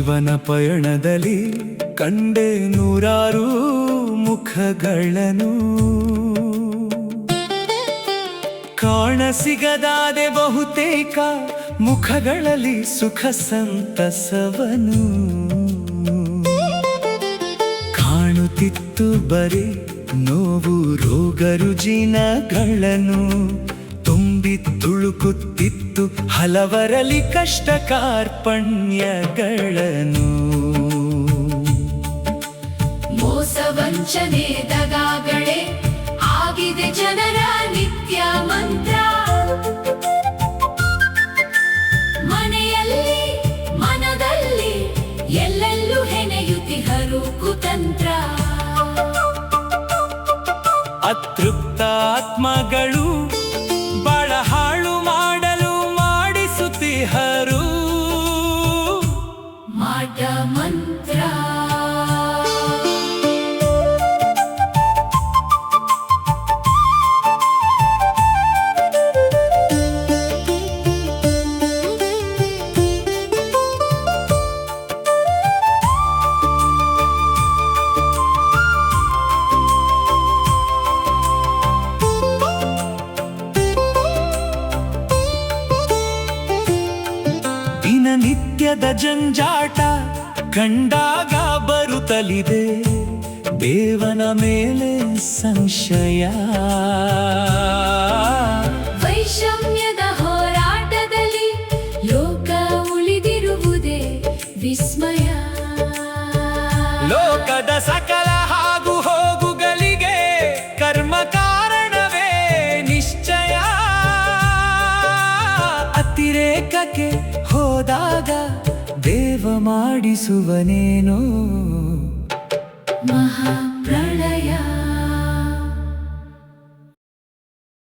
ಜೀವನ ಪಯಣದಲ್ಲಿ ಕಂಡೆ ನೂರಾರು ಮುಖಗಳನ್ನು, ಕಾಣಸಿಗದಾದೆ ಬಹುತೇಕ ಮುಖಗಳಲ್ಲಿ ಸುಖ ಸಂತಸವನು. ಕಾಣುತ್ತಿತ್ತು ಬರೀ ನೋವು ರೋಗ ರುಜಿನಗಳನ್ನು, ತುಂಬಿ ತುಳುಕುತ್ತಿತ್ತು ಹಲವರಲ್ಲಿ ಕಷ್ಟ ಕಾರ್ಪಣ್ಯಗಳನ್ನು. ಮೋಸ ವಂಚನೆ ದಗಾಗಳೇ ಆಗಿದೆ ಜನರ ನಿತ್ಯ ಮಂತ್ರ. ಮನೆಯಲ್ಲಿ ಮನದಲ್ಲಿ ಎಲ್ಲೆಲ್ಲೂ ಹೆಣೆಯುತ್ತಿಹರು ಕುತಂತ್ರ. ಅತೃಪ್ತ ಆತ್ಮಗಳು ಬಾಳ ಹಾಳು ಮಾಡಲು ಮಾಡಿಸುತ್ತಿಹರು ಮಾಟ ಮಂತ್ರ. ದಿನನಿತ್ಯದ ಜಂಜಾಟ ಕಂಡಾಗ ಬರುತ್ತಲಿದೆ ದೇವನ ಮೇಲೆ ಸಂಶಯ. ವೈಷಮ್ಯದ ಹೋರಾಟದಲ್ಲಿ ಲೋಕ ಉಳಿದಿರುವುದೇ ವಿಸ್ಮಯ. ಲೋಕದ ಸಕಲ ಆಗು ಹೋಗುಗಳಿಗೆ ಕರ್ಮ ಕಾರಣವೇ ನಿಶ್ಚಯ. ಅತಿರೇಕಕ್ಕೆ ಹೋದಾಗ ದೇವ ಮಾಡಿಸುವನೇನೋ ಮಹಾಪ್ರಳಯ.